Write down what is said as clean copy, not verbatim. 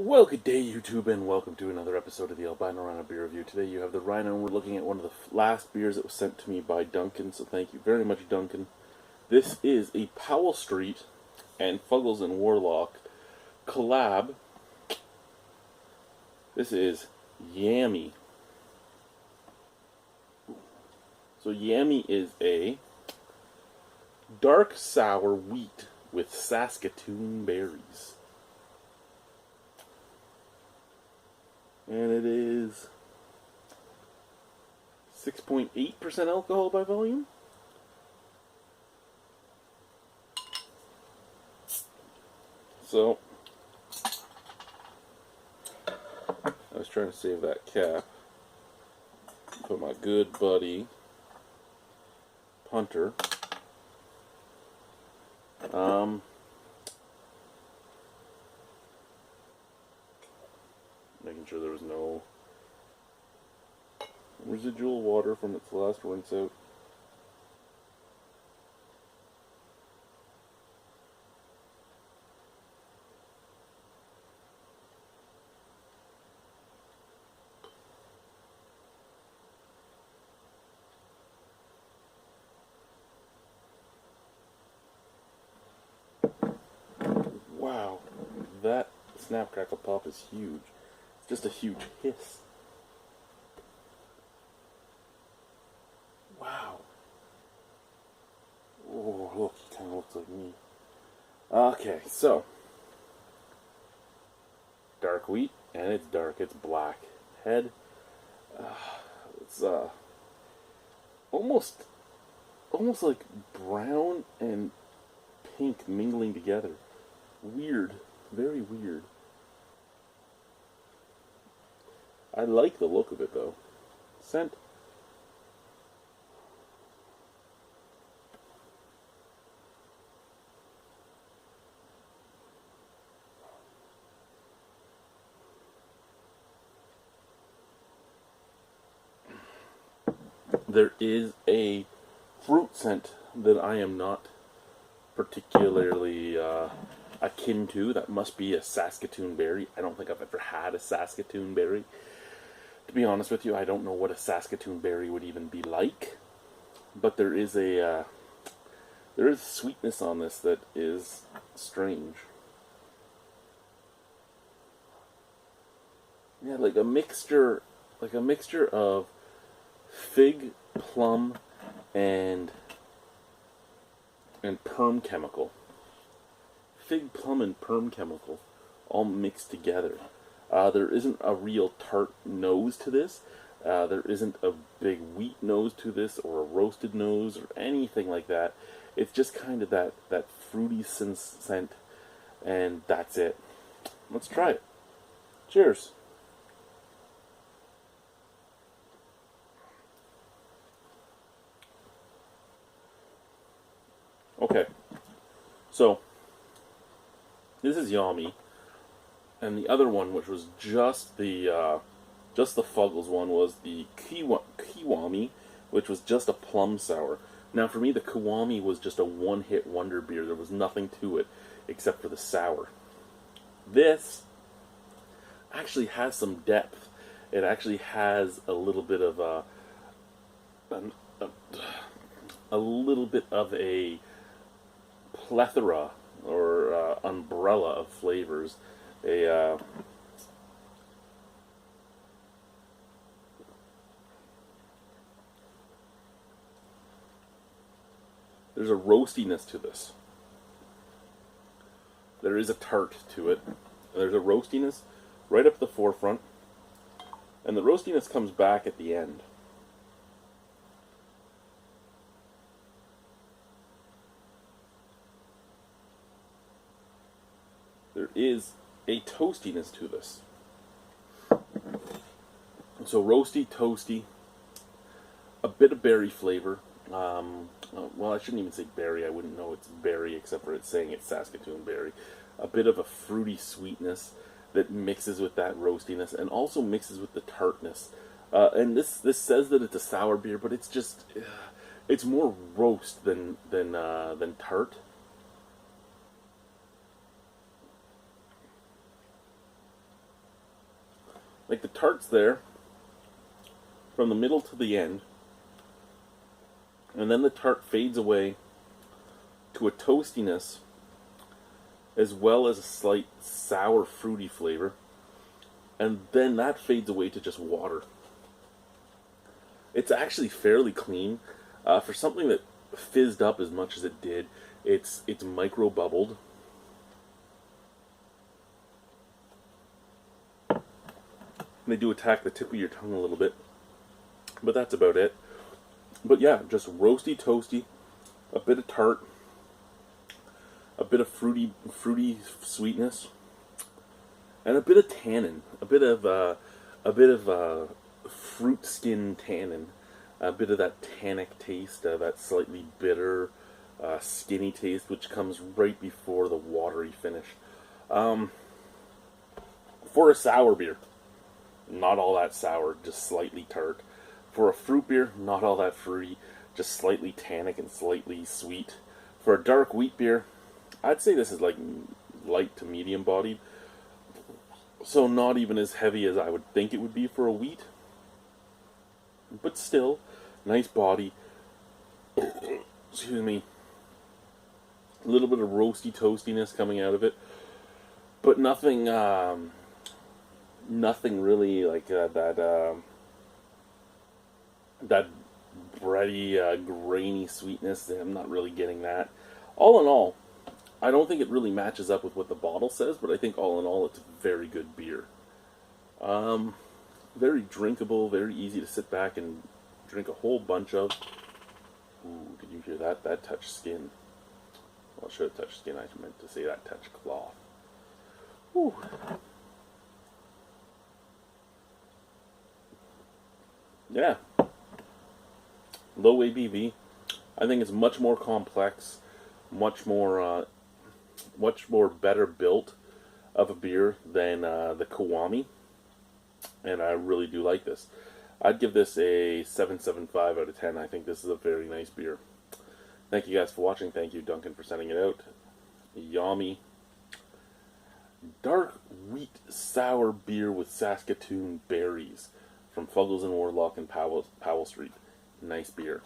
Well, good day, YouTube, and welcome to another episode of the Albino Rhino beer review. Today you have the Rhino, and we're looking at one of the last beers that was sent to me by Duncan, so thank you very much, Duncan. This is a Powell Street and Fuggles and Warlock collab. This is Yami. So Yami is a dark sour wheat with Saskatoon berries. And it is 6.8% alcohol by volume. So, I was trying to save that cap. Put my good buddy, Punter. Making sure there was no residual water from its last rinse out. Wow, that snap crackle pop is huge. It's just a huge hiss. Wow. Oh, look, he kind of looks like me. Okay, so dark wheat, and it's dark. It's black. Head. It's almost like brown and pink mingling together. Weird, very weird. I like the look of it though. Scent. There is a fruit scent that I am not particularly akin to. That must be a Saskatoon berry. I don't think I've ever had a Saskatoon berry. To be honest with you, I don't know what a Saskatoon berry would even be like. But there is sweetness on this that is strange. Yeah, like a mixture of fig, plum, and perm chemical. Fig, plum, and perm chemical all mixed together. There isn't a real tart nose to this. There isn't a big wheat nose to this, or a roasted nose, or anything like that. It's just kind of that fruity scent, and that's it. Let's try it. Cheers. Okay, so this is Yami, and the other one, which was just the Fuggles one, was the Kiwami, which was just a plum sour. Now, for me, the Kiwami was just a one-hit wonder beer. There was nothing to it except for the sour. This actually has some depth. It actually has a little bit of a plethora or umbrella of flavors. There's a roastiness to this. There is a tart to it. There's a roastiness right up the forefront, and the roastiness comes back at the end. There is a toastiness to this. So roasty, toasty, a bit of berry flavor. Well, I shouldn't even say berry. I wouldn't know it's berry except for it's saying it's Saskatoon berry. A bit of a fruity sweetness that mixes with that roastiness and also mixes with the tartness. And this says that it's a sour beer, but it's just it's more roast than tart. Like the tart's there from the middle to the end, and then the tart fades away to a toastiness as well as a slight sour fruity flavor, and then that fades away to just water. It's actually fairly clean for something that fizzed up as much as it did. It's micro bubbled. They do attack the tip of your tongue a little bit, but that's about it. But yeah, just roasty, toasty, a bit of tart, a bit of fruity sweetness, and a bit of tannin, a bit of fruit skin tannin, a bit of that tannic taste, that slightly bitter, skinny taste, which comes right before the watery finish. For a sour beer, not all that sour, just slightly tart. For a fruit beer, not all that fruity, just slightly tannic and slightly sweet. For a dark wheat beer, I'd say this is like light to medium bodied. So not even as heavy as I would think it would be for a wheat. But still, nice body. Excuse me. A little bit of roasty toastiness coming out of it. But nothing nothing really like that bready, grainy sweetness. I'm not really getting that. All in all, I don't think it really matches up with what the bottle says, but I think all in all, it's a very good beer. Very drinkable, very easy to sit back and drink a whole bunch of. Ooh, did you hear that? That touched skin. Well, I should have touched skin. I meant to say that touched cloth. Ooh. Yeah. Low ABV. I think it's much more complex, much more better built of a beer than the Kiwami, and I really do like this. I'd give this a 7.75 out of 10. I think this is a very nice beer. Thank you guys for watching. Thank you, Duncan, for sending it out. Yami. Dark wheat sour beer with Saskatoon berries from Fuggles and Warlock and Powell Street. Nice beer.